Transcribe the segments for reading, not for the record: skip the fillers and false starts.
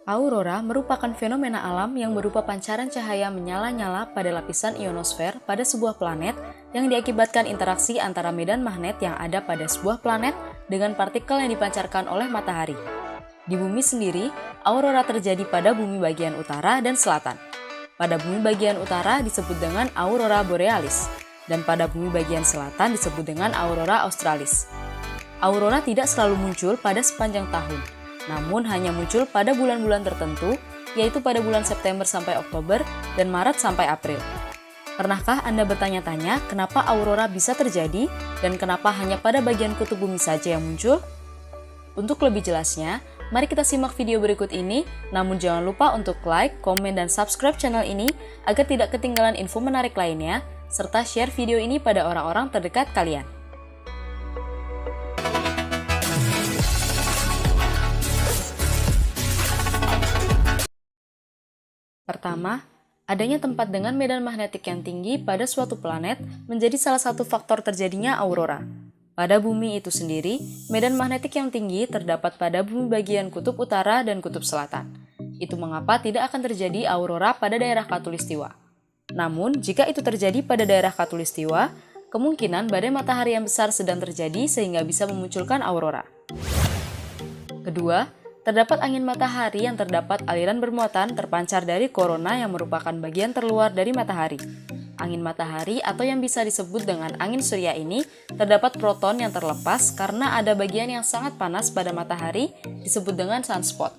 Aurora merupakan fenomena alam yang berupa pancaran cahaya menyala-nyala pada lapisan ionosfer pada sebuah planet yang diakibatkan interaksi antara medan magnet yang ada pada sebuah planet dengan partikel yang dipancarkan oleh matahari. Di bumi sendiri, aurora terjadi pada bumi bagian utara dan selatan. Pada bumi bagian utara disebut dengan aurora borealis, dan pada bumi bagian selatan disebut dengan aurora australis. Aurora tidak selalu muncul pada sepanjang tahun, namun hanya muncul pada bulan-bulan tertentu, yaitu pada bulan September sampai Oktober dan Maret sampai April. Pernahkah Anda bertanya-tanya kenapa aurora bisa terjadi dan kenapa hanya pada bagian kutub bumi saja yang muncul? Untuk lebih jelasnya, mari kita simak video berikut ini, namun jangan lupa untuk like, komen, dan subscribe channel ini agar tidak ketinggalan info menarik lainnya, serta share video ini pada orang-orang terdekat kalian. Pertama, adanya tempat dengan medan magnetik yang tinggi pada suatu planet menjadi salah satu faktor terjadinya aurora. Pada bumi itu sendiri, medan magnetik yang tinggi terdapat pada bumi bagian kutub utara dan kutub selatan. Itu mengapa tidak akan terjadi aurora pada daerah khatulistiwa. Namun, jika itu terjadi pada daerah khatulistiwa, kemungkinan badai matahari yang besar sedang terjadi sehingga bisa memunculkan aurora. Kedua, terdapat angin matahari yang terdapat aliran bermuatan terpancar dari korona yang merupakan bagian terluar dari matahari. Angin matahari atau yang bisa disebut dengan angin surya ini terdapat proton yang terlepas karena ada bagian yang sangat panas pada matahari disebut dengan sunspot.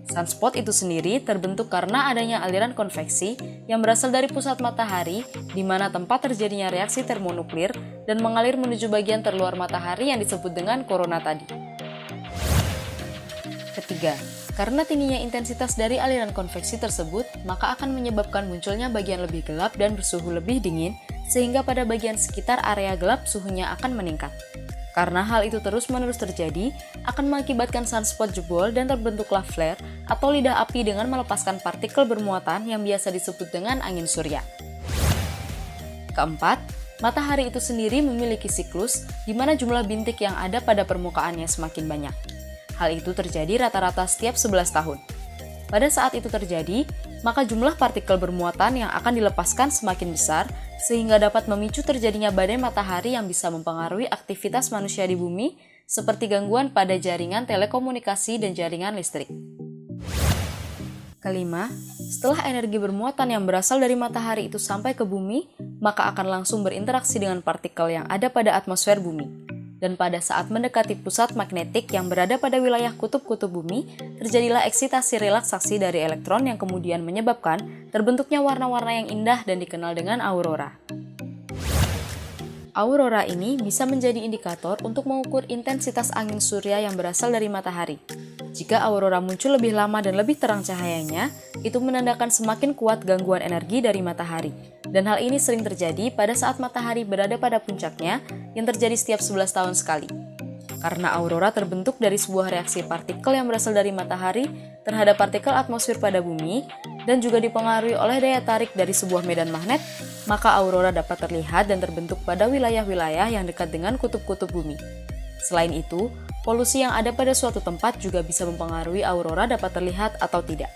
Sunspot itu sendiri terbentuk karena adanya aliran konveksi yang berasal dari pusat matahari di mana tempat terjadinya reaksi termonuklir dan mengalir menuju bagian terluar matahari yang disebut dengan korona tadi. Ketiga, karena tingginya intensitas dari aliran konveksi tersebut, maka akan menyebabkan munculnya bagian lebih gelap dan bersuhu lebih dingin, sehingga pada bagian sekitar area gelap suhunya akan meningkat. Karena hal itu terus-menerus terjadi, akan mengakibatkan sunspot jebol dan terbentuklah flare atau lidah api dengan melepaskan partikel bermuatan yang biasa disebut dengan angin surya. Keempat, matahari itu sendiri memiliki siklus di mana jumlah bintik yang ada pada permukaannya semakin banyak. Hal itu terjadi rata-rata setiap 11 tahun. Pada saat itu terjadi, maka jumlah partikel bermuatan yang akan dilepaskan semakin besar sehingga dapat memicu terjadinya badai matahari yang bisa mempengaruhi aktivitas manusia di bumi seperti gangguan pada jaringan telekomunikasi dan jaringan listrik. Kelima, setelah energi bermuatan yang berasal dari matahari itu sampai ke bumi, maka akan langsung berinteraksi dengan partikel yang ada pada atmosfer bumi. Dan pada saat mendekati pusat magnetik yang berada pada wilayah kutub-kutub bumi, terjadilah eksitasi relaksasi dari elektron yang kemudian menyebabkan terbentuknya warna-warna yang indah dan dikenal dengan aurora. Aurora ini bisa menjadi indikator untuk mengukur intensitas angin surya yang berasal dari matahari. Jika aurora muncul lebih lama dan lebih terang cahayanya, itu menandakan semakin kuat gangguan energi dari matahari. Dan hal ini sering terjadi pada saat matahari berada pada puncaknya yang terjadi setiap 11 tahun sekali. Karena aurora terbentuk dari sebuah reaksi partikel yang berasal dari matahari terhadap partikel atmosfer pada bumi dan juga dipengaruhi oleh daya tarik dari sebuah medan magnet, maka aurora dapat terlihat dan terbentuk pada wilayah-wilayah yang dekat dengan kutub-kutub bumi. Selain itu, polusi yang ada pada suatu tempat juga bisa mempengaruhi aurora dapat terlihat atau tidak.